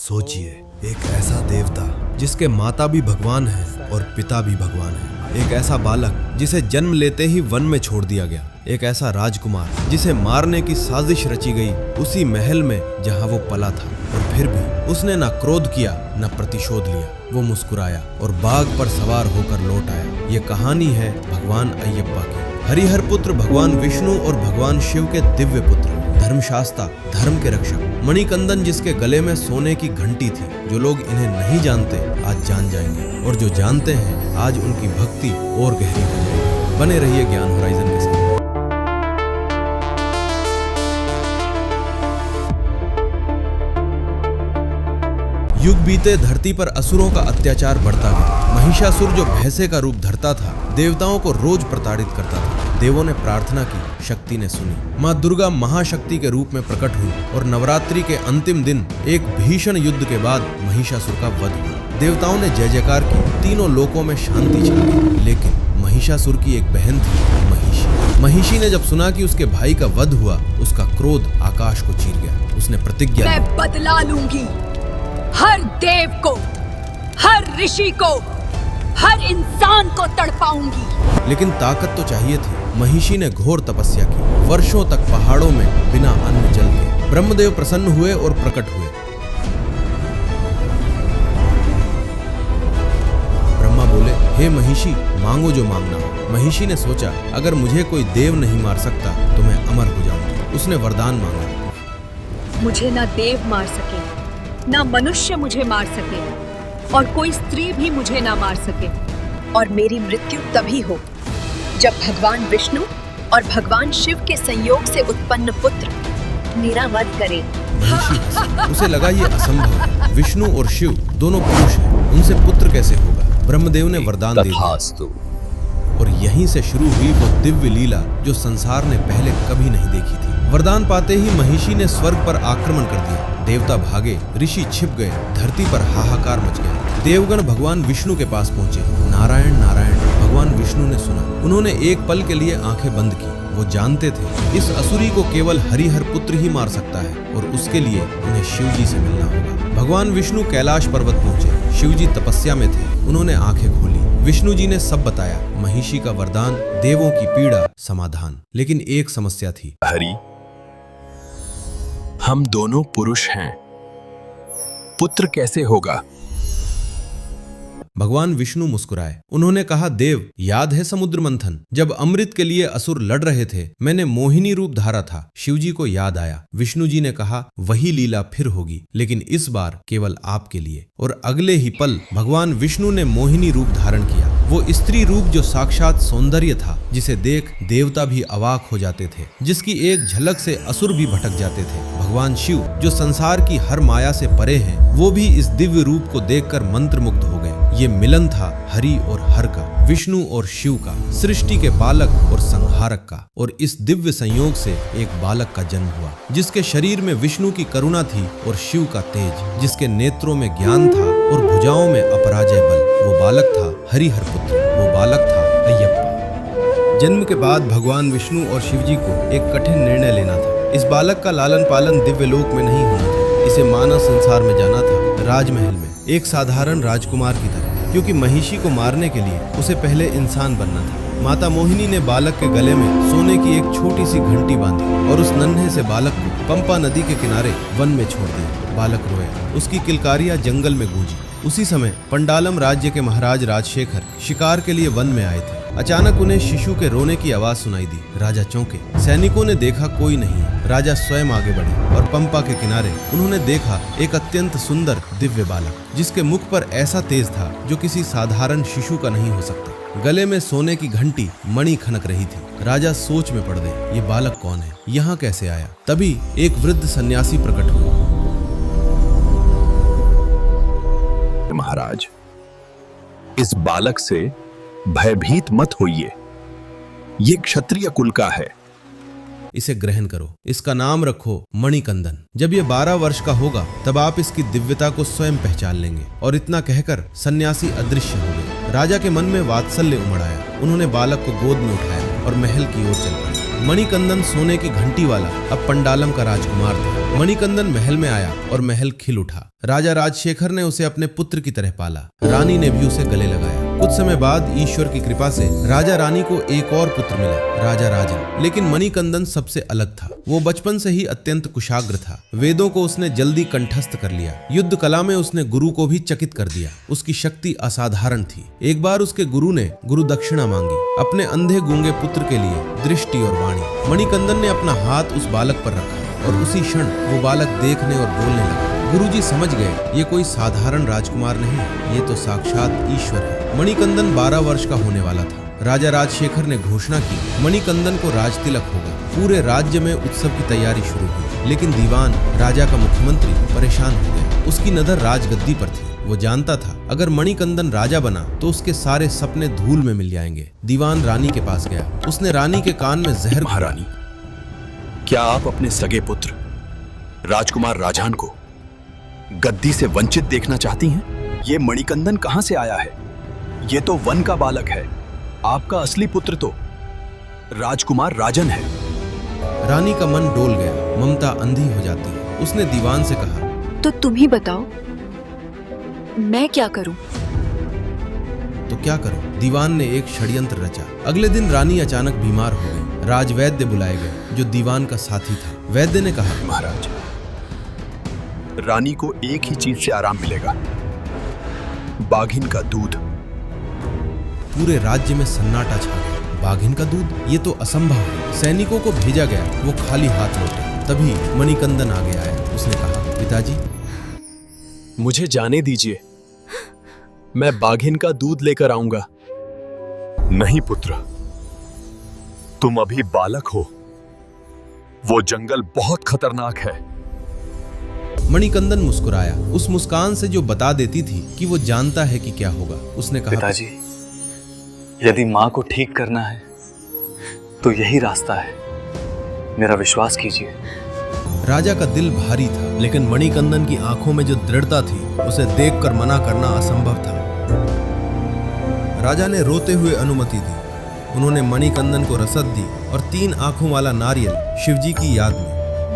सोचिए, एक ऐसा देवता जिसके माता भी भगवान है और पिता भी भगवान है, एक ऐसा बालक जिसे जन्म लेते ही वन में छोड़ दिया गया, एक ऐसा राजकुमार जिसे मारने की साजिश रची गई उसी महल में जहां वो पला था, और फिर भी उसने न क्रोध किया न प्रतिशोध लिया। वो मुस्कुराया और बाघ पर सवार होकर लौट आया। ये कहानी है भगवान अयप्पा की। हरिहर पुत्र भगवान विष्णु और भगवान शिव के दिव्य पुत्र, धर्मशास्ता, धर्म के रक्षक, मणिकंदन जिसके गले में सोने की घंटी थी। जो लोग इन्हें नहीं जानते आज जान जाएंगे, और जो जानते हैं आज उनकी भक्ति और गहरी हो जाएगी। बने रहिए ज्ञान होराइजन के साथ। युग बीते धरती पर असुरों का अत्याचार बढ़ता गया। महिषासुर जो भैंसे का रूप धरता था, देवताओं को रोज प्रताड़ित करता था। देवों ने प्रार्थना की, शक्ति ने सुनी। माँ दुर्गा महाशक्ति के रूप में प्रकट हुई और नवरात्रि के अंतिम दिन एक भीषण युद्ध के बाद महिषासुर का वध हुआ। देवताओं ने जय जयकार की, तीनों लोकों में शांति छा गई। लेकिन महिषासुर की एक बहन थी, महिषी। महिषी ने जब सुना कि उसके भाई का वध हुआ, उसका क्रोध आकाश को चीर गया। उसने प्रतिज्ञा मैं बदला लूंगी, हर देव को, हर ऋषि को, हर इंसान को तड़पाऊंगी। लेकिन ताकत तो चाहिए थी। महिषी ने घोर तपस्या की, वर्षों तक पहाड़ों में बिना अन्न जल के। ब्रह्मदेव प्रसन्न हुए और प्रकट हुए। ब्रह्मा बोले, हे महिषी, मांगो जो मांगना हो। महिषी ने सोचा, अगर मुझे कोई देव नहीं मार सकता तो मैं अमर हो जाऊंगी। उसने वरदान मांगा, मुझे ना देव मार सके, ना मनुष्य मुझे मार सके, और कोई स्त्री भी मुझे ना मार सके। और मेरी मृत्यु तभी हो जब भगवान विष्णु और भगवान शिव के संयोग से उत्पन्न पुत्र मेरा वध करे। महिषी हंसी। उसे लगा ये असंभव है। विष्णु और शिव दोनों पुरुष हैं, उनसे पुत्र कैसे होगा? ब्रह्मदेव ने वरदान दे दिया। और यहीं से शुरू हुई वो दिव्य लीला जो संसार ने पहले कभी नहीं देखी थी। वरदान पाते ही महिषी ने स्वर्ग पर आक्रमण कर दिया। देवता भागे, ऋषि छिप गए, धरती पर हाहाकार मच गया। देवगण भगवान विष्णु के पास पहुंचे। नारायण नारायण भगवान विष्णु ने सुना। उन्होंने एक पल के लिए आंखें बंद की। वो जानते थे इस असुरी को केवल हरिहर पुत्र ही मार सकता है, और उसके लिए उन्हें शिवजी से मिलना होगा। भगवान विष्णु कैलाश पर्वत पहुंचे। शिवजी तपस्या में थे। उन्होंने आंखें खोली। विष्णु जी ने सब बताया। महिषी का वरदान, देवों की पीड़ा, समाधान। लेकिन एक समस्या थी। हरि, हम दोनों पुरुष हैं, पुत्र कैसे होगा? भगवान विष्णु मुस्कुराए। उन्होंने कहा, देव, याद है समुद्र मंथन, जब अमृत के लिए असुर लड़ रहे थे, मैंने मोहिनी रूप धारा था। शिवजी को याद आया। विष्णु जी ने कहा, वही लीला फिर होगी, लेकिन इस बार केवल आपके लिए। और अगले ही पल भगवान विष्णु ने मोहिनी रूप धारण किया। वो स्त्री रूप जो साक्षात सौंदर्य था, जिसे देख देवता भी अवाक हो जाते थे, जिसकी एक झलक से असुर भी भटक जाते थे। भगवान शिव जो संसार की हर माया से परे हैं, वो भी इस दिव्य रूप को देखकर मंत्रमुग्ध हो गए। ये मिलन था हरि और हर का, विष्णु और शिव का, सृष्टि के पालक और संहारक का। और इस दिव्य संयोग से एक बालक का जन्म हुआ, जिसके शरीर में विष्णु की करुणा थी और शिव का तेज, जिसके नेत्रों में ज्ञान था और भुजाओं में अपराजय बल। वो बालक था हरिहर पुत्र, वो बालक था अयप्पा। जन्म के बाद भगवान विष्णु और शिवजी को एक कठिन निर्णय लेना था। इस बालक का लालन पालन दिव्य लोक में नहीं होना था। इसे मानव संसार में जाना था, राजमहल में, एक साधारण राजकुमार की तरह। क्योंकि महिषी को मारने के लिए उसे पहले इंसान बनना था। माता मोहिनी ने बालक के गले में सोने की एक छोटी सी घंटी बांधी और उस नन्हे से बालक को पंपा नदी के किनारे वन में छोड़ दिया। बालक रोया, उसकी किलकारियां जंगल में गूंजी। उसी समय पंडालम राज्य के महाराज राजशेखर शिकार के लिए वन में आए थे। अचानक उन्हें शिशु के रोने की आवाज सुनाई दी। राजा चौंके। सैनिकों ने देखा कोई नहीं है। राजा स्वयं आगे बढ़े और पंपा के किनारे उन्होंने देखा एक अत्यंत सुंदर दिव्य बालक, जिसके मुख पर ऐसा तेज था जो किसी साधारण शिशु का नहीं हो सकता। गले में सोने की घंटी मणि खनक रही थी। राजा सोच में पड़ गए, ये बालक कौन है, यहाँ कैसे आया? तभी एक वृद्ध सन्यासी प्रकट हुआ। महाराज, इस बालक से भयभीत मत होइए, ये क्षत्रिय कुल का है। इसे ग्रहण करो। इसका नाम रखो मणिकंदन। जब ये 12 वर्ष का होगा तब आप इसकी दिव्यता को स्वयं पहचान लेंगे। और इतना कहकर सन्यासी अदृश्य हो गए। राजा के मन में वात्सल्य उमड़ आया। उन्होंने बालक को गोद में उठाया और महल की ओर चल पड़े। मणिकंदन सोने की घंटी वाला अब पंडालम का राजकुमार था। मणिकंदन महल में आया और महल खिल उठा। राजा राजशेखर ने उसे अपने पुत्र की तरह पाला। रानी ने भी उसे गले लगाया। कुछ समय बाद ईश्वर की कृपा से राजा रानी को एक और पुत्र मिला, राजा राजन। लेकिन मणिकंदन सबसे अलग था। वो बचपन से ही अत्यंत कुशाग्र था। वेदों को उसने जल्दी कंठस्थ कर लिया। युद्ध कला में उसने गुरु को भी चकित कर दिया। उसकी शक्ति असाधारण थी। एक बार उसके गुरु ने गुरु दक्षिणा मांगी अपने अंधे गूंगे पुत्र के लिए, दृष्टि और वाणी। मणिकंदन ने अपना हाथ उस बालक पर रखा और उसी क्षण वो बालक देखने और बोलने लगा। गुरुजी समझ गए ये कोई साधारण राजकुमार नहीं है, ये तो साक्षात ईश्वर है। मणिकंदन 12 वर्ष का होने वाला था। राजा राजशेखर ने घोषणा की मणिकंदन को राजतिलक होगा। पूरे राज्य में उत्सव की तैयारी शुरू हुई। लेकिन दीवान, राजा का मुख्यमंत्री, परेशान हो गया। उसकी नजर राजगद्दी पर थी। वो जानता था अगर मणिकंदन राजा बना तो उसके सारे सपने धूल में मिल जाएंगे। दीवान रानी के पास गया। उसने रानी के कान में जहर। महारानी, क्या आप अपने सगे पुत्र राजकुमार राजान को गद्दी से वंचित देखना चाहती हैं? ये मणिकंदन कहां से आया है? ये तो वन का बालक है। आपका असली पुत्र तो राजकुमार राजन है। रानी का मन डोल गया। ममता अंधी हो जाती है। उसने दीवान से कहा, तो तुम ही बताओ मैं क्या करूं? तो क्या करो? दीवान ने एक षड्यंत्र रचा। अगले दिन रानी अचानक बीमार हो गई। राजवैद्य बुलाए गए जो दीवान का साथी था। वैद्य ने कहा, महाराज, रानी को एक ही चीज से आराम मिलेगा, बाघिन का दूध। पूरे राज्य में सन्नाटा छा गया। बाघिन का दूध? ये तो असंभव है। सैनिकों को भेजा गया। वो खाली हाथ लौटे। तभी मणिकंदन आगे आया। उसने कहा, पिताजी, मुझे जाने दीजिए, मैं बाघिन का दूध लेकर आऊंगा। नहीं पुत्र, तुम अभी बालक हो। वो जंगल बहुत खतरनाक है। मणिकंदन मुस्कुराया, उस मुस्कान से जो बता देती थी कि वो जानता है कि क्या होगा। उसने कहा, पिताजी, यदि मां को ठीक करना है तो यही रास्ता है, मेरा विश्वास कीजिए। राजा का दिल भारी था, लेकिन मणिकंदन की आंखों में जो दृढ़ता थी उसे देखकर मना करना असंभव था। राजा ने रोते हुए अनुमति दी। उन्होंने मणिकंदन को रसद दी और 3 आंखों वाला नारियल शिवजी की याद में।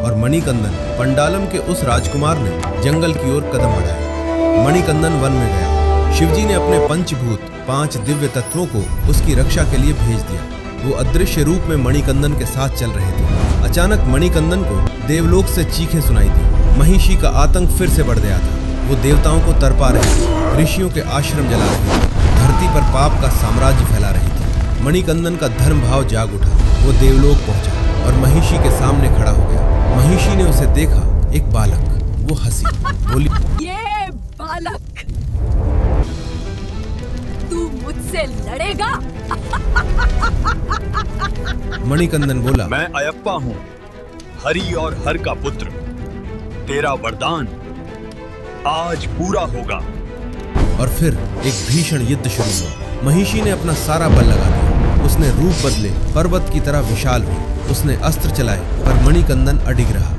और मणिकंदन, पंडालम के उस राजकुमार ने जंगल की ओर कदम बढ़ाए। मणिकंदन वन में गया। शिवजी ने अपने पंचभूत 5 दिव्य तत्वों को उसकी रक्षा के लिए भेज दिया। वो अदृश्य रूप में मणिकंदन के साथ चल रहे थे। अचानक मणिकंदन को देवलोक से चीखें सुनाई दी। महिषी का आतंक फिर से बढ़ गया था। वो देवताओं को तड़पा रही थी, ऋषियों के आश्रम जला रही थी, धरती पर पाप का साम्राज्य फैला रही थी। मणिकंदन का धर्म भाव जाग उठा। वो देवलोक पहुंचा और महिषी के सामने खड़ा हो गया। महिषी ने उसे देखा, एक बालक। वो हंसी, बोली, ये बालक, तू मुझसे लड़ेगा? मणिकंदन बोला, मैं अयप्पा हूं, हरि और हर का पुत्र। तेरा वरदान आज पूरा होगा। और फिर एक भीषण युद्ध शुरू हुआ। महिषी ने अपना सारा बल लगा दिया। उसने रूप बदले, पर्वत की तरह विशाल हुई। उसने अस्त्र चलाए पर मणिकंदन अडिग रहा।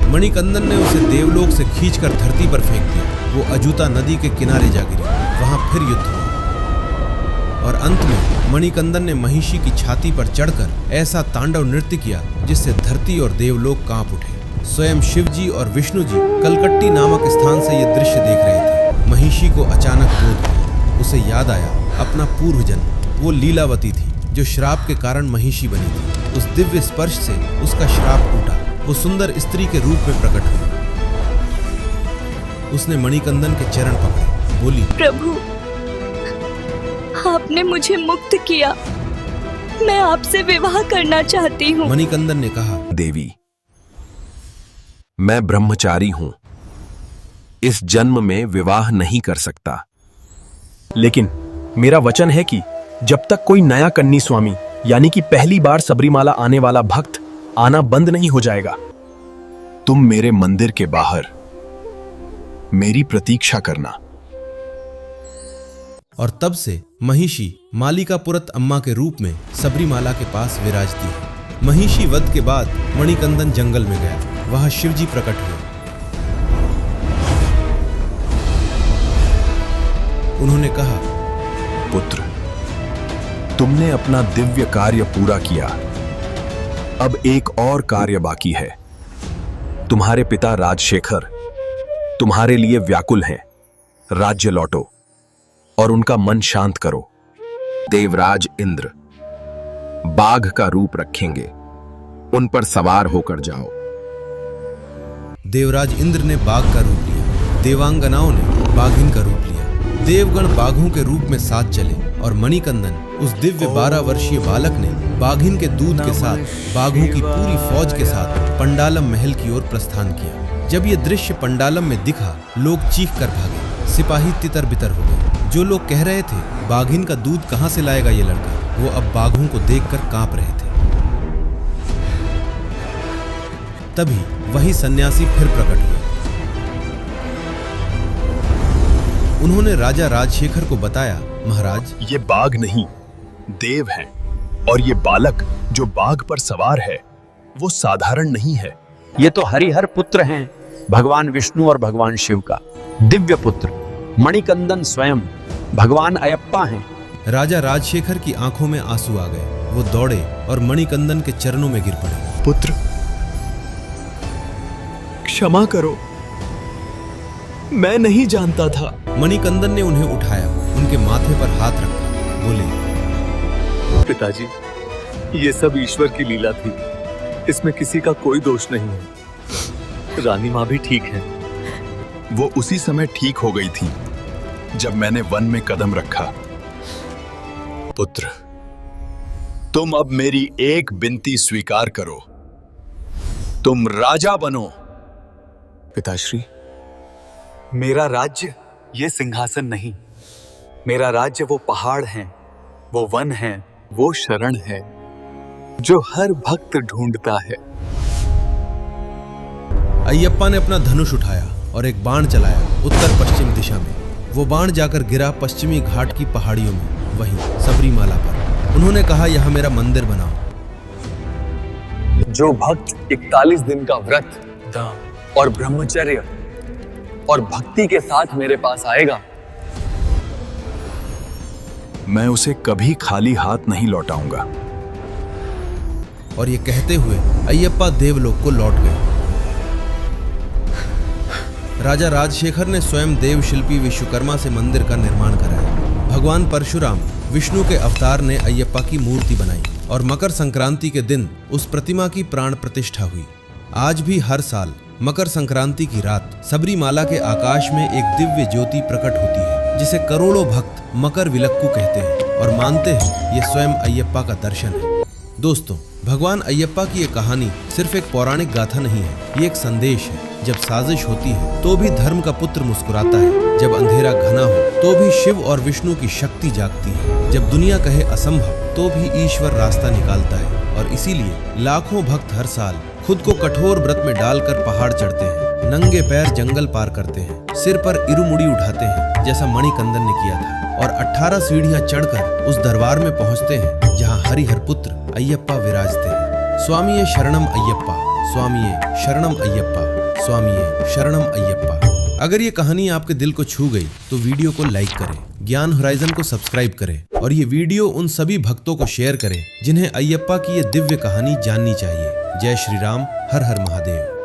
मणिकंदन ने उसे देवलोक से खींचकर धरती पर फेंक दिया। वो अजूता नदी के किनारे जा गिरी। वहां फिर युद्ध हुआ और अंत में मणिकंदन ने महिषी की छाती पर चढ़कर ऐसा तांडव नृत्य किया जिससे धरती और देवलोक कांप उठे। स्वयं शिवजी और विष्णु जी कलकट्टी नामक स्थान से ये दृश्य देख रहे थे। महिषी को अचानक क्रोध आया। उसे याद आया अपना पूर्व जन्म। वो लीलावती थी जो श्राप के कारण महिषी बनी थी। उस दिव्य स्पर्श से उसका श्राप टूटा। वो सुंदर स्त्री के रूप में प्रकट हुई। उसने मणिकंदन के चरण पकड़े, बोली, प्रभु, आपने मुझे मुक्त किया। मैं आपसे विवाह करना चाहती हूँ। मणिकंदन ने कहा, देवी, मैं ब्रह्मचारी हूं, इस जन्म में विवाह नहीं कर सकता। लेकिन मेरा वचन है कि जब तक कोई नया कन्नी स्वामी यानी कि पहली बार सबरीमाला आने वाला भक्त आना बंद नहीं हो जाएगा। तुम मेरे मंदिर के बाहर मेरी प्रतीक्षा करना। और तब से महिषी मालिकापुरत अम्मा के रूप में सबरीमाला के पास विराजती है। महिषी वध के बाद मणिकंदन जंगल में गया। वहां शिवजी प्रकट हुए। उन्होंने कहा, पुत्र, तुमने अपना दिव्य कार्य पूरा किया। अब एक और कार्य बाकी है। तुम्हारे पिता राजशेखर तुम्हारे लिए व्याकुल हैं। राज्य लौटो और उनका मन शांत करो। देवराज इंद्र बाघ का रूप रखेंगे, उन पर सवार होकर जाओ। देवराज इंद्र ने बाघ का रूप लिया, देवांगनाओं ने बाघिन का रूप लिया। देवगण बाघों के रूप में साथ चले और मणिकंदन उस दिव्य 12 वर्षीय बालक ने बाघिन के दूध के साथ बाघों की पूरी फौज के साथ पंडालम महल की ओर प्रस्थान किया। जब ये दृश्य पंडालम में दिखा, लोग चीख कर भागे, सिपाही तितर बितर हो गए। जो लोग कह रहे थे बाघिन का दूध कहां से लाएगा ये लड़का, वो अब बाघों को देखकर कांप रहे थे। तभी वही सन्यासी फिर प्रकट हुए। उन्होंने राजा राजशेखर को बताया, महाराज, ये बाघ नहीं, देव हैं। और ये बालक जो बाघ पर सवार है वो साधारण नहीं है। ये तो हरिहर पुत्र हैं, भगवान विष्णु और भगवान शिव का दिव्य पुत्र मणिकंदन स्वयं भगवान अयप्पा हैं। राजा राजशेखर की आंखों में आंसू आ गए। वो दौड़े और मणिकंदन के चरणों में गिर पड़े। पुत्र, क्षमा करो, मैं नहीं जानता था। मणिकंदन ने उन्हें उठाया, उनके माथे पर हाथ रखा, बोले, पिताजी, ये सब ईश्वर की लीला थी, इसमें किसी का कोई दोष नहीं है। रानी माँ भी ठीक है। वो उसी समय ठीक हो गई थी जब मैंने वन में कदम रखा। पुत्र, तुम अब मेरी एक विनती स्वीकार करो, तुम राजा बनो। पिताश्री, मेरा राज्य ये सिंहासन नहीं, मेरा राज्य वो पहाड़ हैं, वो वन हैं, वो शरण है जो हर भक्त ढूंढता है। अयप्पा ने अपना धनुष उठाया और एक बाण चलाया उत्तर पश्चिम दिशा में। वो बाण जाकर गिरा पश्चिमी घाट की पहाड़ियों में, वहीं सबरीमाला पर। उन्होंने कहा, यहां मेरा मंदिर बनाओ। जो भक्त 41 दिन का व्रत और ब्रह्मचर्य और भक्ति के साथ मेरे पास आएगा, मैं उसे कभी खाली हाथ नहीं लौटाऊंगा। और ये कहते हुए अयप्पा देवलोक को लौट गए। राजा राजशेखर ने स्वयं देव शिल्पी विश्वकर्मा से मंदिर का निर्माण कराया। भगवान परशुराम विष्णु के अवतार ने अयप्पा की मूर्ति बनाई और मकर संक्रांति के दिन उस प्रतिमा की प्राण प्रतिष्ठा हुई। आज भी हर साल मकर संक्रांति की रात सबरीमाला के आकाश में एक दिव्य ज्योति प्रकट होती है, जिसे करोड़ों भक्त मकर विलक्कू कहते हैं और मानते हैं ये स्वयं अयप्पा का दर्शन है। दोस्तों, भगवान अयप्पा की ये कहानी सिर्फ एक पौराणिक गाथा नहीं है, ये एक संदेश है। जब साजिश होती है तो भी धर्म का पुत्र मुस्कुराता है, जब अंधेरा घना हो तो भी शिव और विष्णु की शक्ति जागती है, जब दुनिया कहे असंभव तो भी ईश्वर रास्ता निकालता है। और इसीलिए लाखों भक्त हर साल खुद को कठोर व्रत में डालकर पहाड़ चढ़ते हैं, नंगे पैर जंगल पार करते हैं, सिर पर इरुमुड़ी उठाते हैं जैसा मणिकंदन ने किया था, और 18 सीढ़ियां चढ़कर उस दरबार में पहुंचते हैं जहां हरिहर पुत्र अयप्पा विराजते हैं। स्वामीये शरणम अयप्पा, स्वामीये शरणम अयप्पा, स्वामीये शरणम अयप्पा। अगर ये कहानी आपके दिल को छू गई तो वीडियो को लाइक करें, ज्ञान होराइजन को सब्सक्राइब करें और ये वीडियो उन सभी भक्तों को शेयर करें जिन्हें अयप्पा की ये दिव्य कहानी जाननी चाहिए। जय श्री राम, हर हर महादेव।